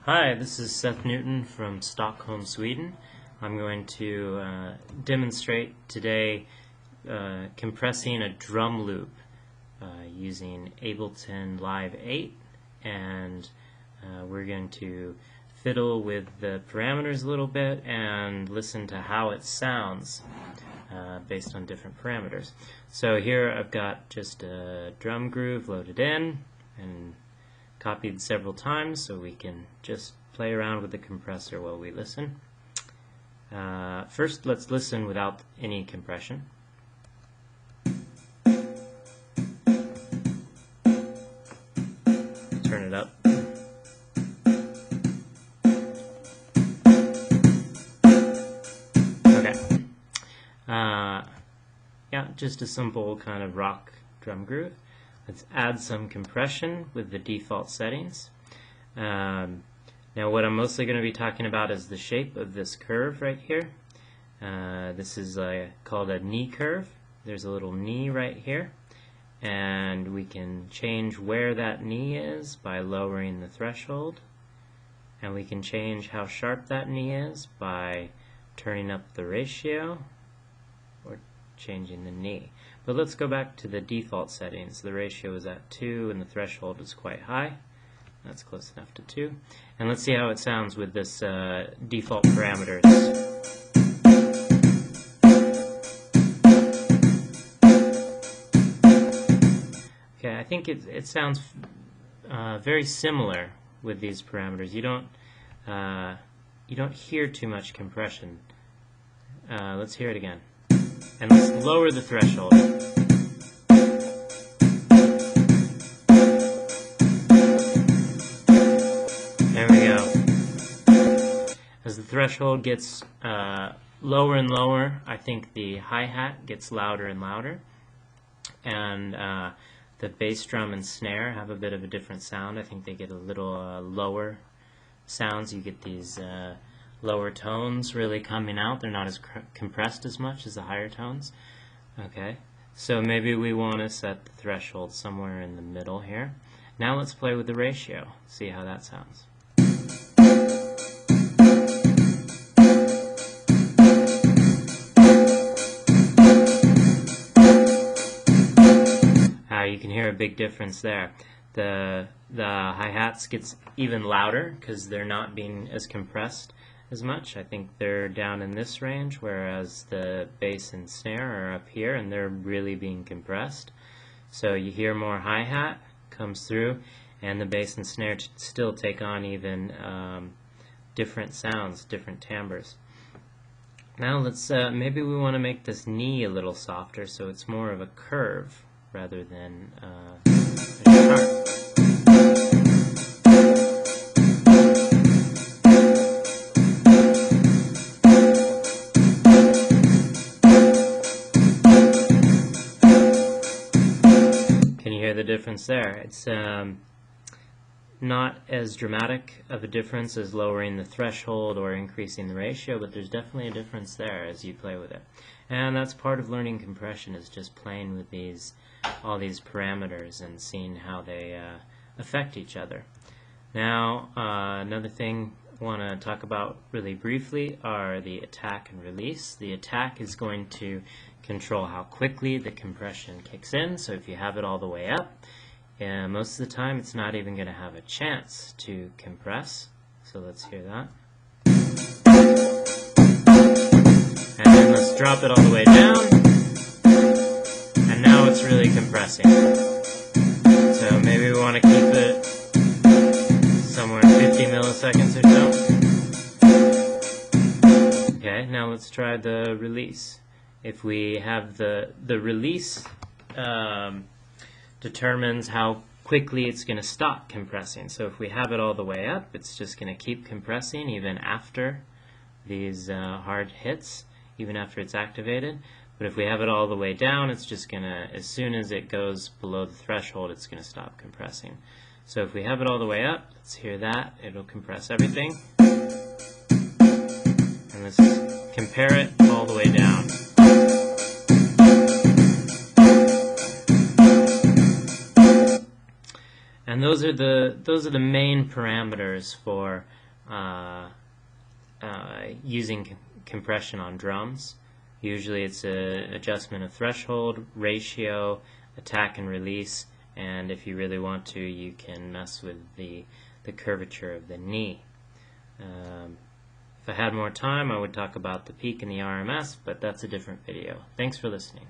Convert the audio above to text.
Hi, this is Seth Newton from Stockholm, Sweden. I'm going to demonstrate today compressing a drum loop using Ableton Live 8, and we're going to fiddle with the parameters a little bit and listen to how it sounds based on different parameters. So here I've got just a drum groove loaded in and copied several times, so we can just play around with the compressor while we listen. First, let's listen without any compression. Turn it up. Okay. Yeah, just a simple kind of rock drum groove. Let's add some compression with the default settings. Now what I'm mostly going to be talking about is the shape of this curve right here. This is called a knee curve. There's a little knee right here, and we can change where that knee is by lowering the threshold, and we can change how sharp that knee is by turning up the ratio or changing the knee. But let's go back to the default settings. The ratio is at 2 and the threshold is quite high. That's close enough to 2. And let's see how it sounds with this default parameters. Okay, I think it sounds very similar with these parameters. You don't hear too much compression. Let's hear it again. And let's lower the threshold. There we go. As the threshold gets lower and lower, I think the hi-hat gets louder and louder. And the bass drum and snare have a bit of a different sound. I think they get a little lower sounds. You get these lower tones really coming out. They're not as compressed as much as the higher tones. Okay, so maybe we want to set the threshold somewhere in the middle here. Now let's play with the ratio, see how that sounds. You can hear a big difference there. The hi-hats gets even louder because they're not being as compressed as much. I think they're down in this range, whereas the bass and snare are up here and they're really being compressed. So you hear more hi-hat comes through, and the bass and snare still take on even different sounds, different timbres. Now let's maybe we want to make this knee a little softer so it's more of a curve rather than a sharp. Can you hear the difference there? It's not as dramatic of a difference as lowering the threshold or increasing the ratio, but there's definitely a difference there as you play with it. And that's part of learning compression, is just playing with all these parameters and seeing how they affect each other. Now, another thing I want to talk about really briefly are the attack and release. The attack is going to control how quickly the compression kicks in, so if you have it all the way up, most of the time it's not even going to have a chance to compress. So let's hear that. And then let's drop it all the way down. And now it's really compressing. So maybe we want to keep it somewhere in 50 milliseconds or so. Okay, now let's try the release. If we have the release determines how quickly it's going to stop compressing. So if we have it all the way up, it's just going to keep compressing even after these hard hits, even after it's activated. But if we have it all the way down, it's just going to, as soon as it goes below the threshold, it's going to stop compressing. So if we have it all the way up, let's hear that. It'll compress everything. And let's compare it all the way down. And those are the main parameters for using compression on drums. Usually it's an adjustment of threshold, ratio, attack and release, and if you really want to, you can mess with the curvature of the knee. If I had more time, I would talk about the peak and the RMS, but that's a different video. Thanks for listening.